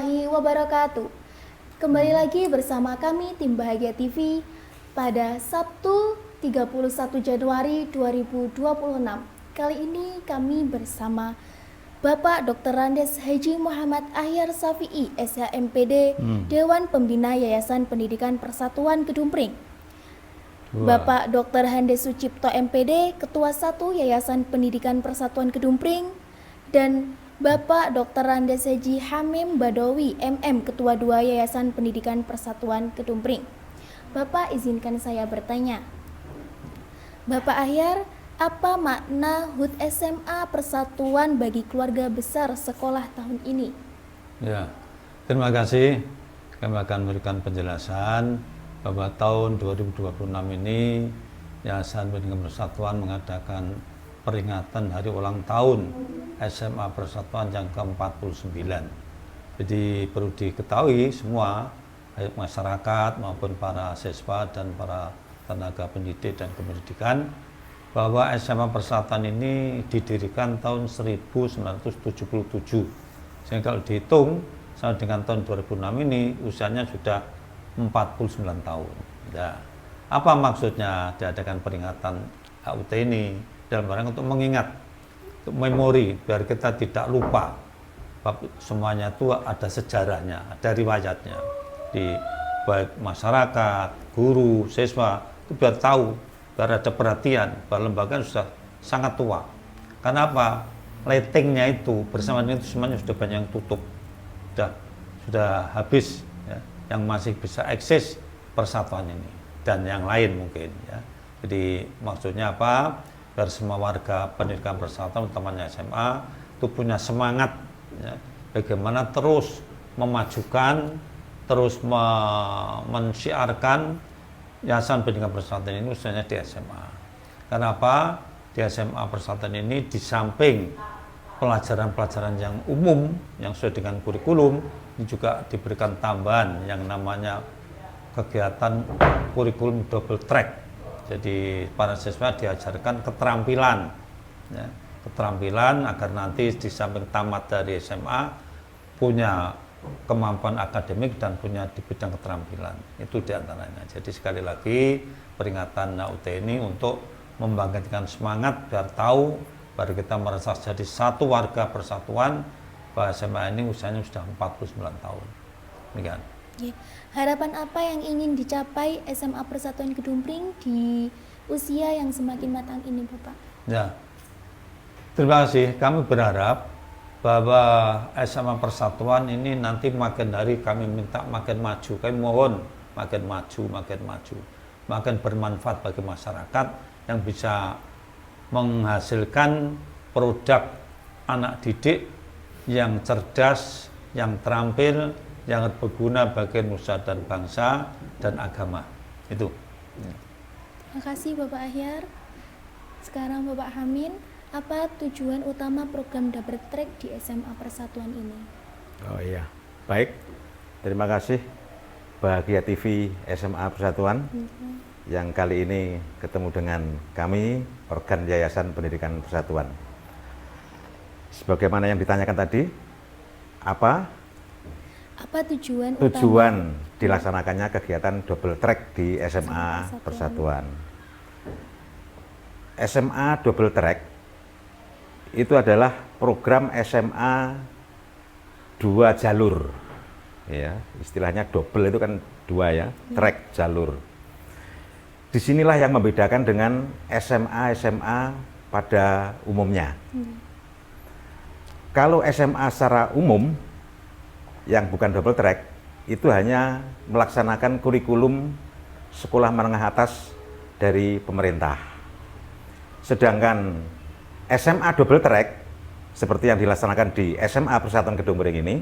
warahmatullahi wabarakatuh. Kembali lagi bersama kami tim Bahagia TV pada Sabtu 31 Januari 2026. Kali ini kami bersama Bapak Dr. Randes Haji Muhammad Ahyar Safi'i, SHMPD, Dewan Pembina Yayasan Pendidikan Persatuan Kedung Pring. Bapak Dr. Handes Sucipto MPD, Ketua 1 Yayasan Pendidikan Persatuan Kedung Pring, dan Bapak Dr. Randes Haji Hamim Badawi MM, Ketua 2 Yayasan Pendidikan Persatuan Kedung Pring. Bapak, izinkan saya bertanya. Bapak Ahyar, apa makna HUT SMA Persatuan bagi keluarga besar sekolah tahun ini? Ya, terima kasih. Kami akan memberikan penjelasan bahwa tahun 2026 ini Yayasan Pendidikan Persatuan mengadakan peringatan hari ulang tahun SMA Persatuan yang ke-49. Jadi perlu diketahui semua, baik masyarakat maupun para siswa dan para tenaga pendidik dan kependidikan, bahwa SMA Persatuan ini didirikan tahun 1977. Sehingga kalau dihitung sama dengan tahun 2006 ini usianya sudah 49 tahun. Ya. Apa maksudnya diadakan peringatan HUT ini? Dalam rangka untuk mengingat, untuk memori, biar kita tidak lupa. Semuanya itu ada sejarahnya, ada riwayatnya. Di baik masyarakat, guru, siswa, itu biar tahu, biar ada perhatian, bahwa lembaga sudah sangat tua. Karena apa? Ratingnya itu bersama dengan itu semuanya sudah banyak yang tutup, sudah habis. Ya, yang masih bisa eksis persatuan ini dan yang lain mungkin. Ya. Jadi maksudnya apa? Biar semua warga pendidikan persatuan, utamanya SMA, itu punya semangat. Ya, bagaimana terus memajukan, terus mensiarkan Yayasan Pendidikan Persatuan ini khususnya di SMA. Kenapa? Di SMA Persatuan ini di samping pelajaran-pelajaran yang umum yang sesuai dengan kurikulum, ini juga diberikan tambahan yang namanya kegiatan kurikulum double track. Jadi para siswa diajarkan keterampilan, ya, keterampilan agar nanti di samping tamat dari SMA punya kemampuan akademik dan punya di bidang keterampilan. Itu diantaranya. Jadi sekali lagi peringatan HUT ini untuk membangkitkan semangat biar tahu, biar kita merasa jadi satu warga persatuan, bahwa SMA ini usianya sudah 49 tahun. Demikian. Harapan apa yang ingin dicapai SMA Persatuan Kedung Pring di usia yang semakin matang ini, Bapak? Ya, terima kasih. Kami berharap bahwa SMA Persatuan ini nanti makin hari kami minta makin maju. Kami mohon makin maju, makin bermanfaat bagi masyarakat yang bisa menghasilkan produk anak didik yang cerdas, yang terampil, yang berguna bagi nusa dan bangsa dan agama. Itu. Terima kasih Bapak Ahyar. Sekarang Bapak Hamim, apa tujuan utama program double track di SMA Persatuan ini? Oh iya, baik. Terima kasih Bahagia TV SMA Persatuan yang kali ini ketemu dengan kami, organ Yayasan Pendidikan Persatuan. Sebagaimana yang ditanyakan tadi, apa tujuan dilaksanakannya kegiatan double track di SMA Persatuan? SMA double track itu adalah program SMA 2 jalur. Ya, istilahnya double itu kan 2 ya, track jalur. Disinilah yang membedakan dengan SMA pada umumnya. Kalau SMA secara umum yang bukan double track itu hanya melaksanakan kurikulum sekolah menengah atas dari pemerintah. Sedangkan SMA double track seperti yang dilaksanakan di SMA Persatuan Kedung Pring ini,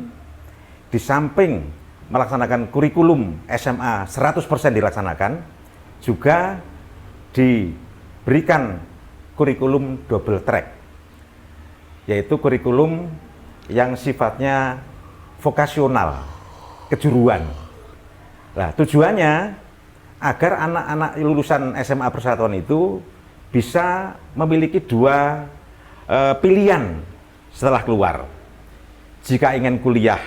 di samping melaksanakan kurikulum SMA 100% dilaksanakan, juga diberikan kurikulum double track, yaitu kurikulum yang sifatnya vokasional, kejuruan. Nah, tujuannya agar anak-anak lulusan SMA Persatuan itu bisa memiliki 2 pilihan setelah keluar. Jika ingin kuliah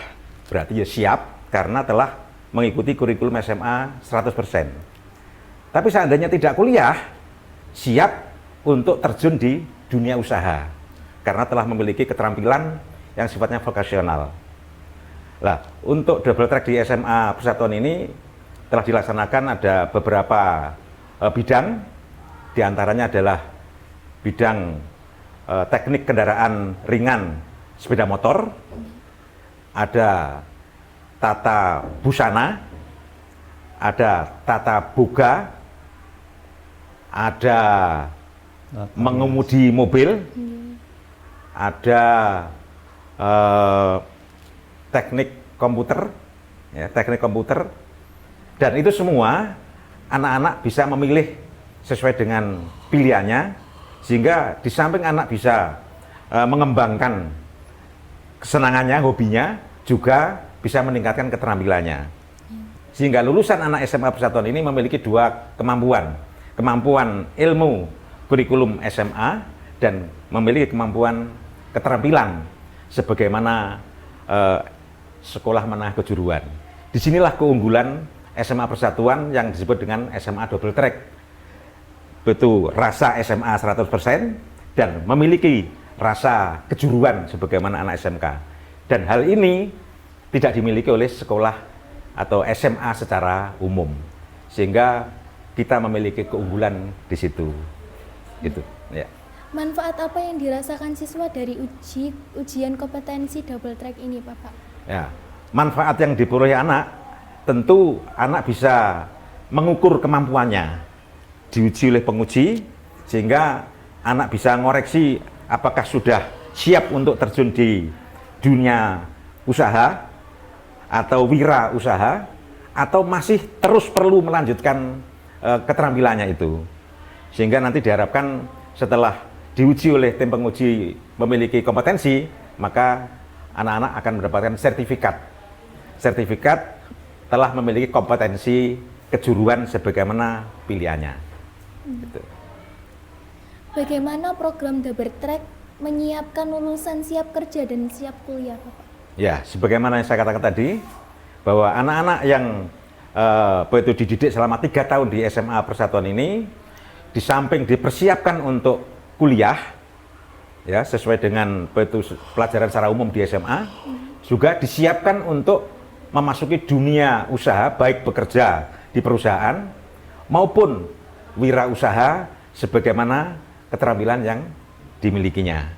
berarti ya siap karena telah mengikuti kurikulum SMA 100%. Tapi seandainya tidak kuliah, siap untuk terjun di dunia usaha karena telah memiliki keterampilan yang sifatnya vokasional. Nah, untuk double track di SMA Persatuan ini telah dilaksanakan ada beberapa bidang, diantaranya adalah bidang teknik kendaraan ringan sepeda motor, ada tata busana, ada tata boga, ada mengemudi mobil, ada teknik komputer, ya, teknik komputer, dan itu semua anak-anak bisa memilih sesuai dengan pilihannya, sehingga di samping anak bisa mengembangkan kesenangannya, hobinya, juga bisa meningkatkan keterampilannya. Sehingga lulusan anak SMA Persatuan ini memiliki dua kemampuan. Kemampuan ilmu kurikulum SMA dan memiliki kemampuan keterampilan sebagaimana sekolah menengah kejuruan. Disinilah keunggulan SMA Persatuan yang disebut dengan SMA double track. Betul rasa SMA 100% dan memiliki rasa kejuruan sebagaimana anak SMK. Dan hal ini tidak dimiliki oleh sekolah atau SMA secara umum, sehingga kita memiliki keunggulan di situ. Gitu, ya. Manfaat apa yang dirasakan siswa dari ujian kompetensi double track ini, Bapak? Ya, manfaat yang diperoleh anak, tentu anak bisa mengukur kemampuannya, diuji oleh penguji, sehingga anak bisa ngoreksi apakah sudah siap untuk terjun di dunia usaha atau wira usaha, atau masih terus perlu melanjutkan keterampilannya itu. Sehingga nanti diharapkan setelah diuji oleh tim penguji memiliki kompetensi, maka anak-anak akan mendapatkan sertifikat. Sertifikat telah memiliki kompetensi kejuruan sebagaimana pilihannya. Gitu. Bagaimana program double track menyiapkan lulusan siap kerja dan siap kuliah, Bapak? Ya, sebagaimana yang saya katakan tadi, bahwa anak-anak yang begitu dididik selama 3 tahun di SMA Persatuan ini, di samping dipersiapkan untuk kuliah, ya sesuai dengan begitu pelajaran secara umum di SMA, juga disiapkan untuk memasuki dunia usaha, baik bekerja di perusahaan maupun wirausaha sebagaimana keterampilan yang dimilikinya.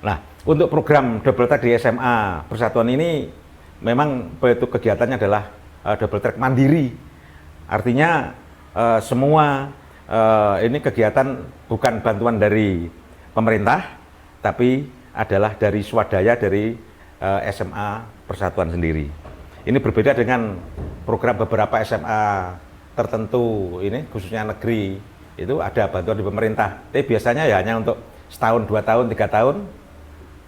Nah, untuk program double track di SMA Persatuan ini memang begitu kegiatannya adalah double track mandiri. Artinya semua ini kegiatan bukan bantuan dari pemerintah, tapi adalah dari swadaya dari SMA Persatuan sendiri. Ini berbeda dengan program beberapa SMA tertentu ini, khususnya negeri, itu ada bantuan di pemerintah. Tapi biasanya ya hanya untuk setahun, 2 tahun, 3 tahun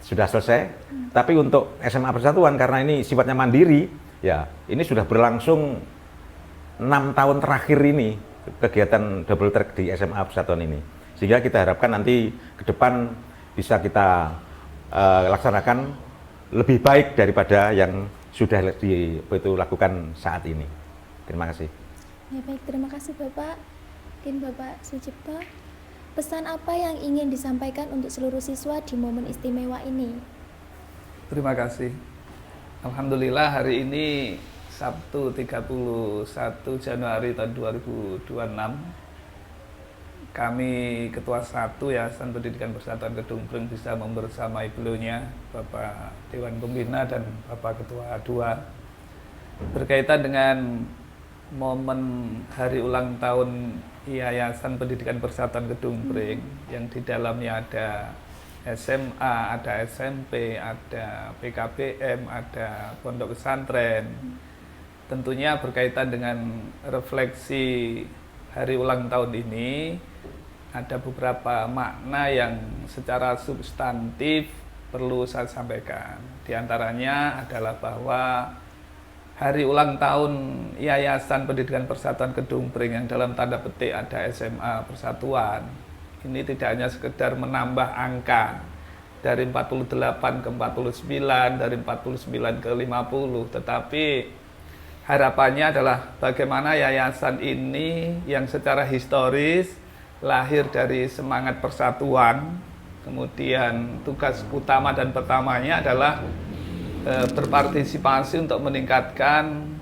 sudah selesai. Tapi untuk SMA Persatuan karena ini sifatnya mandiri, ya ini sudah berlangsung 6 tahun terakhir ini kegiatan double track di SMA Persatuan ini. Sehingga kita harapkan nanti ke depan bisa kita laksanakan lebih baik daripada yang sudah dilakukan saat ini. Terima kasih. Ya, baik, terima kasih Bapak. Mungkin Bapak Sucipto, pesan apa yang ingin disampaikan untuk seluruh siswa di momen istimewa ini? Terima kasih. Alhamdulillah hari ini Sabtu 31 Januari tahun 2026, kami Ketua 1 Yayasan Pendidikan Persatuan Kedung Pring bisa membersamai beliaunya Bapak Dewan Pembina dan Bapak Ketua 2 berkaitan dengan momen hari ulang tahun Yayasan Pendidikan Persatuan Kedung Pring yang di dalamnya ada SMA, ada SMP, ada PKBM, ada pondok pesantren. Tentunya berkaitan dengan refleksi hari ulang tahun ini, ada beberapa makna yang secara substantif perlu saya sampaikan. Di antaranya adalah bahwa hari ulang tahun Yayasan Pendidikan Persatuan Kedung Pring yang dalam tanda petik ada SMA Persatuan, ini tidak hanya sekedar menambah angka dari 48 ke 49, dari 49 ke 50, tetapi harapannya adalah bagaimana yayasan ini yang secara historis lahir dari semangat persatuan, kemudian tugas utama dan pertamanya adalah berpartisipasi untuk meningkatkan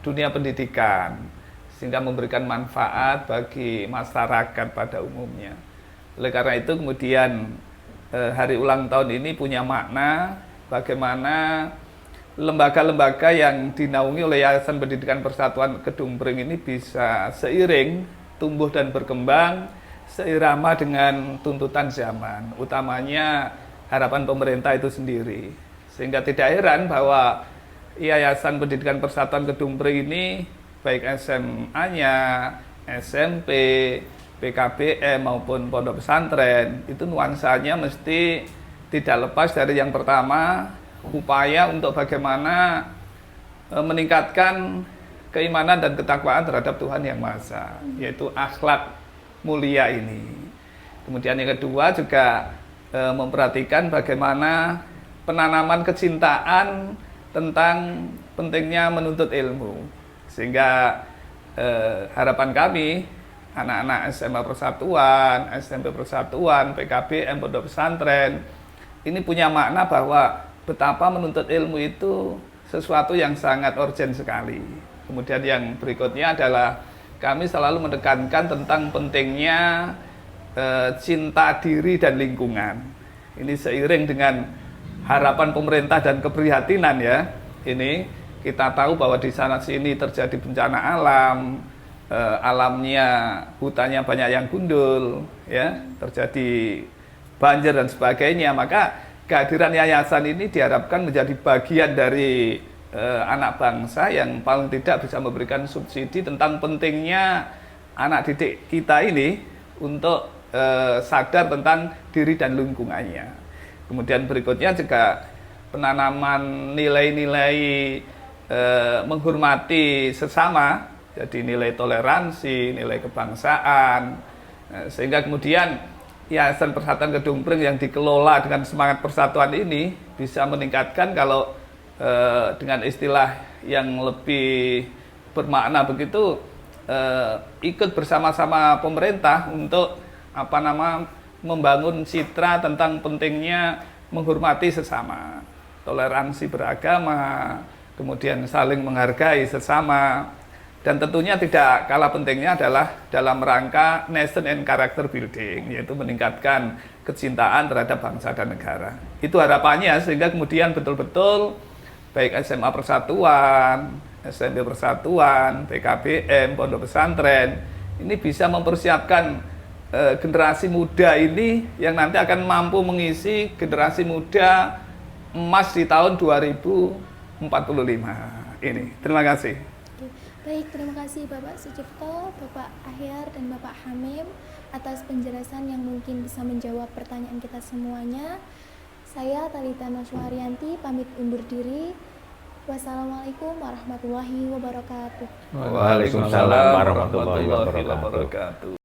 dunia pendidikan, sehingga memberikan manfaat bagi masyarakat pada umumnya. Oleh karena itu kemudian hari ulang tahun ini punya makna bagaimana lembaga-lembaga yang dinaungi oleh Yayasan Pendidikan Persatuan Kedung Pring ini bisa seiring tumbuh dan berkembang seirama dengan tuntutan zaman, utamanya harapan pemerintah itu sendiri. Sehingga tidak heran bahwa Yayasan Pendidikan Persatuan Kedung Pring ini baik SMA-nya, SMP, PKBM maupun pondok pesantren itu nuansanya mesti tidak lepas dari yang pertama, upaya untuk bagaimana meningkatkan keimanan dan ketakwaan terhadap Tuhan Yang Maha Esa, yaitu akhlak mulia ini. Kemudian yang kedua juga memperhatikan bagaimana penanaman kecintaan tentang pentingnya menuntut ilmu, sehingga harapan kami anak-anak SMA Persatuan, SMP Persatuan, PKBM, pondok pesantren ini punya makna bahwa betapa menuntut ilmu itu sesuatu yang sangat urgent sekali. Kemudian yang berikutnya adalah kami selalu menekankan tentang pentingnya cinta diri dan lingkungan. Ini seiring dengan harapan pemerintah dan keprihatinan ya. Ini kita tahu bahwa di sana sini terjadi bencana alam, alamnya, hutannya banyak yang gundul, ya, terjadi banjir dan sebagainya. Maka kehadiran yayasan ini diharapkan menjadi bagian dari anak bangsa yang paling tidak bisa memberikan subsidi tentang pentingnya anak didik kita ini untuk sadar tentang diri dan lingkungannya. Kemudian berikutnya juga penanaman nilai-nilai menghormati sesama, jadi nilai toleransi, nilai kebangsaan, sehingga kemudian Yayasan Persatuan Kedung Pring yang dikelola dengan semangat persatuan ini bisa meningkatkan, kalau dengan istilah yang lebih bermakna begitu, ikut bersama-sama pemerintah untuk membangun citra tentang pentingnya menghormati sesama, toleransi beragama, kemudian saling menghargai sesama, dan tentunya tidak kalah pentingnya adalah dalam rangka nation and character building, yaitu meningkatkan kecintaan terhadap bangsa dan negara. Itu harapannya, sehingga kemudian betul-betul baik SMA Persatuan, SMP Persatuan, PKBM, pondok pesantren ini bisa mempersiapkan generasi muda ini yang nanti akan mampu mengisi generasi muda emas di tahun 2045 ini. Terima kasih. Baik, terima kasih Bapak Sucipto, Bapak Ahyar, dan Bapak Hamim atas penjelasan yang mungkin bisa menjawab pertanyaan kita semuanya. Saya Talita Noswarianti pamit undur diri. Wassalamualaikum warahmatullahi wabarakatuh. Waalaikumsalam warahmatullahi wabarakatuh.